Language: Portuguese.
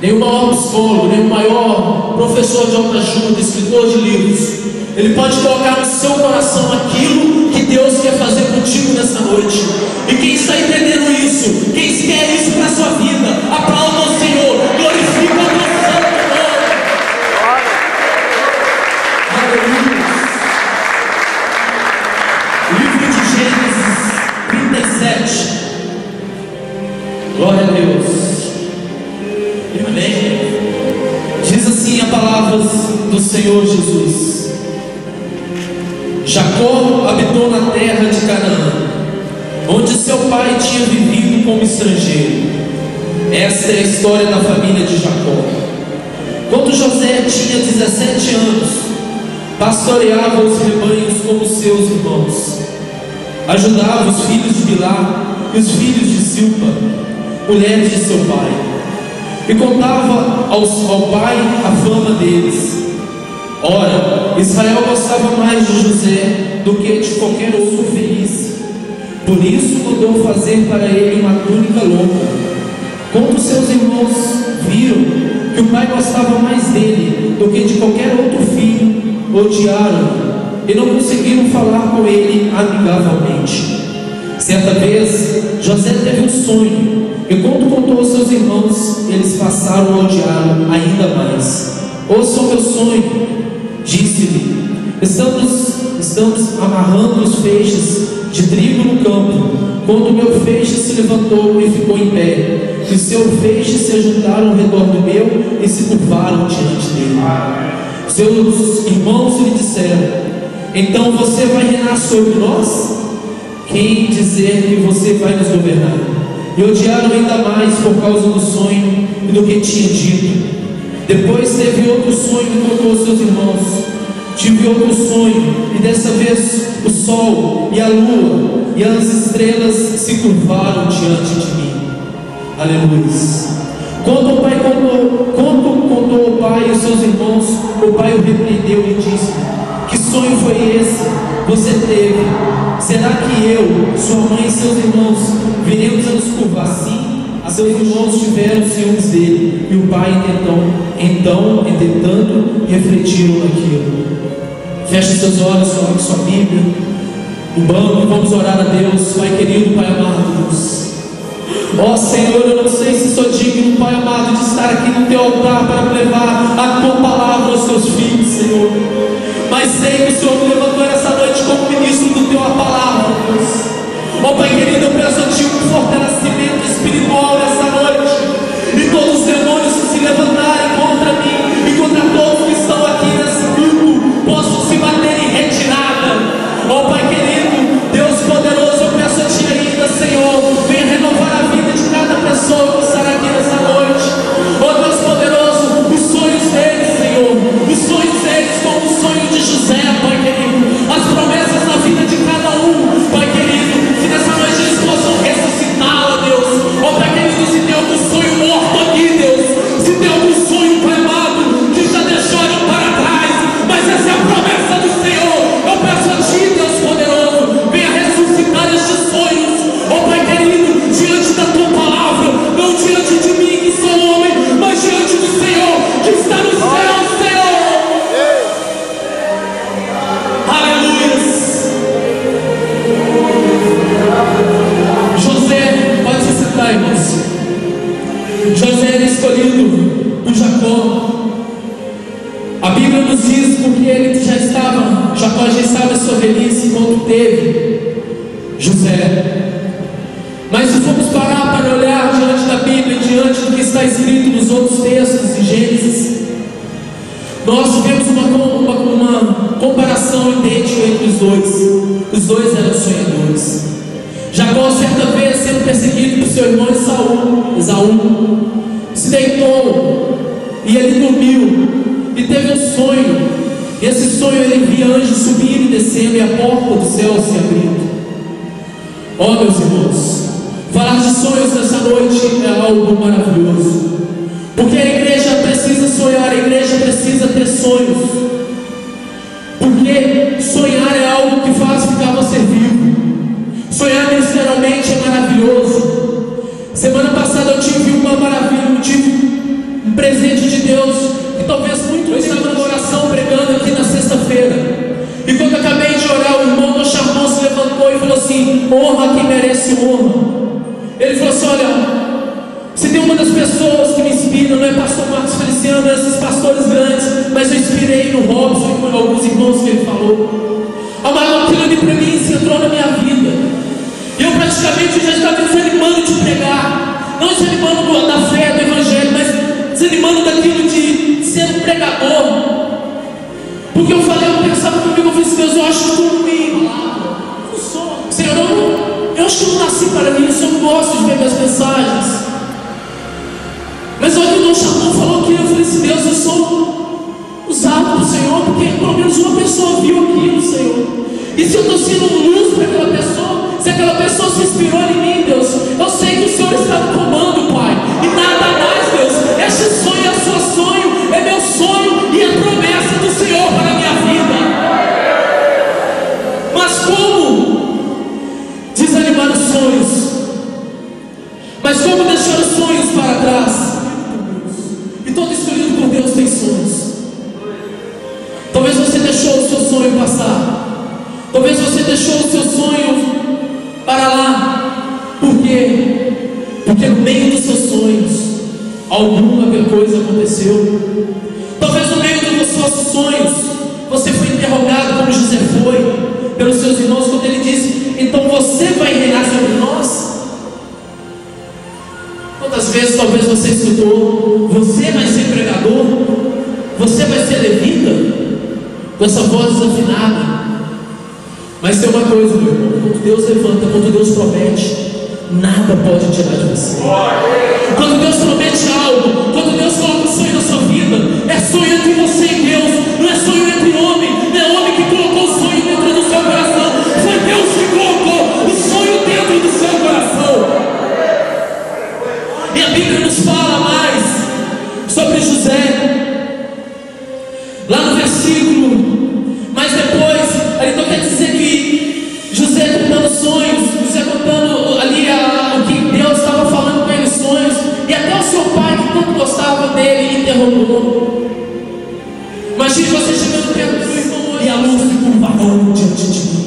nem o maior psicólogo, nem o maior professor de autoajuda, escritor de livros, ele pode colocar no seu coração aquilo que Deus quer fazer contigo nessa noite. E quem está entendendo isso, quem quer isso para a sua vida, aplauda o Senhor, glorifica o teu santo nome. Aleluia. Livro de Gênesis 37. Glória a Deus. Amém? Diz assim a palavra do Senhor Jesus: Jacó habitou na terra de Canaã, onde seu pai tinha vivido como estrangeiro. Esta é a história da família de Jacó. Quando José tinha 17 anos, pastoreava os rebanhos como seus irmãos. Ajudava os filhos de Bilá e os filhos de Silpa, mulheres de seu pai, e contava ao pai a fama deles. Ora, Israel gostava mais de José do que de qualquer outro feliz. Por isso mandou fazer para ele uma túnica longa. Quando seus irmãos viram que o pai gostava mais dele do que de qualquer outro filho, odiaram-no e não conseguiram falar com ele amigavelmente. Certa vez, José teve um sonho, e quando contou aos seus irmãos, eles passaram a odiá-lo ainda mais. Ouçam meu sonho, disse-lhe: estamos amarrando os feixes de trigo no campo, quando o meu feixe se levantou e ficou em pé, e o seu feixe se ajuntaram ao redor do meu e se curvaram diante dele. Seus irmãos lhe disseram: então você vai reinar sobre nós? Quem dizer que você vai nos governar? E odiaram ainda mais por causa do sonho e do que tinha dito. Depois teve outro sonho e contou aos seus irmãos: tive outro sonho, e dessa vez o sol e a lua e as estrelas se curvaram diante de mim. Aleluia. Quando contou ao pai e aos seus irmãos, o pai o repreendeu e disse: que sonho foi esse que você teve? Será que eu, sua mãe e seus irmãos viremos a nos curvar assim? Seus irmãos tiveram ciúmes dele, e o pai entretanto refletiram naquilo. Feche seus olhos, coloque sua Bíblia no banco, vamos orar a Deus. Pai querido, Pai amado Deus, ó Senhor, eu não sei se sou digno, Pai amado, de estar aqui no teu altar para levar a tua palavra aos teus filhos, Senhor, mas sei que o Senhor me levantou essa noite como ministro do teu palavra, Deus. Ó Pai querido, eu peço a Ti um fortalecimento espiritual nessa noite, e todos os demônios que se levantarem contra mim e contra todos que estão aqui nesse grupo possam se bater em retirada. Ó Pai querido, Deus poderoso, eu peço a Ti ainda, Senhor, venha renovar a vida de cada pessoa que estará aqui nessa noite. Ó Deus poderoso, os sonhos deles, Senhor, os sonhos deles como o sonho de José, Pai querido, as promessas na vida de cada um, Pai querido, que nessa noite eles possam ressuscitá-la, Deus. Ó Pai querido, se tem algum sonho morto aqui, Deus, se tem algum sonho, Pai amado, que já deixaram para trás, mas essa é a promessa do Senhor, eu peço a Ti, Deus poderoso, venha ressuscitar estes sonhos, ó Pai querido, diante da Tua palavra, não diante de mim que sou homem, mas diante do Senhor que está no céu, Senhor. Aleluia. José, pode se sentar, irmãos. José era escolhido por Jacó. A Bíblia nos diz porque Jacó já estava em sua velhice quando teve José. Mas se formos parar para olhar diante da Bíblia, diante do que está escrito nos outros textos de Gênesis, nós vemos uma comparação idêntica entre os dois. Os dois eram sonhadores. Jacó, certa vez, sendo perseguido por seu irmão Esaú, se deitou e ele dormiu e teve um sonho. E esse sonho ele via anjos subindo e descendo e a porta do céu se abrindo. Ó meus irmãos, falar de sonhos nessa noite é algo maravilhoso, porque a igreja precisa sonhar, a igreja precisa ter sonhos, porque sonhar é algo que faz ficar você vivo. Sonhar literalmente é maravilhoso. Semana passada eu tive uma maravilha, eu tive um talvez muito estava na oração, pregando aqui na sexta-feira. E quando acabei de orar, o irmão do Charmão se levantou e falou assim: honra quem merece honra. Ele falou assim: olha, se tem uma das pessoas que me inspira, não é pastor Marcos Feliciano, não é esses pastores grandes, mas eu inspirei no Robson e com alguns irmãos que ele falou. Amado, aquilo ali para mim se entrou na minha vida. E eu praticamente já estava desanimando de pregar, não desanimando da fé, do evangelho, mas desanimando daquilo de ser um pregador. Porque eu falei, eu pensava comigo, eu falei assim: Deus, eu acho que estou meio não sou, Senhor, eu acho que eu não nasci para isso, eu não gosto de ver minhas mensagens. Mas olha, o Dom Charmão falou que eu falei assim: Deus, eu sou usado do Senhor, porque pelo menos uma pessoa viu aquilo, Senhor. E se eu estou sendo luz para aquela pessoa, se aquela pessoa se inspirou em mim, Deus, eu sei que o Senhor está no comando, Pai. E nada mais, Deus, este sonho é seu sonho, é meu sonho e é promessa do Senhor para a minha vida. Mas como desanimar os sonhos? Mas como deixar os sonhos para trás? E todo escolhido por Deus tem sonhos. Talvez você deixou o seu sonho passar. Talvez você deixou o seu sonho para lá. Por quê? Porque no meio dos seus sonhos alguma coisa aconteceu. Talvez no meio dos seus sonhos você foi interrogado, como José foi, pelos seus irmãos, quando ele disse: então você vai reinar sobre nós? Quantas vezes talvez você escutou: você vai ser pregador, você vai ser levita, com essa voz desafinada. Mas tem uma coisa, meu irmão: quando Deus levanta, quando Deus promete, nada pode tirar de você. Quando Deus promete algo, quando Deus coloca um sonho na sua vida, é sonho entre você e Deus, não é sonho entre homem, não é homem que colocou o sonho dentro do seu coração, foi Deus que colocou o sonho dentro do seu coração. E a Bíblia nos fala mais sobre José, lá no versículo, mas depois, ali então quer dizer que José contando sonhos, José contando ali o que Deus estava falando com ele, sonhos, e até o seu pai, que tanto gostava dele, interrogou. Imagine você chegando perto do seu irmão e a luz ficou um varão diante de mim.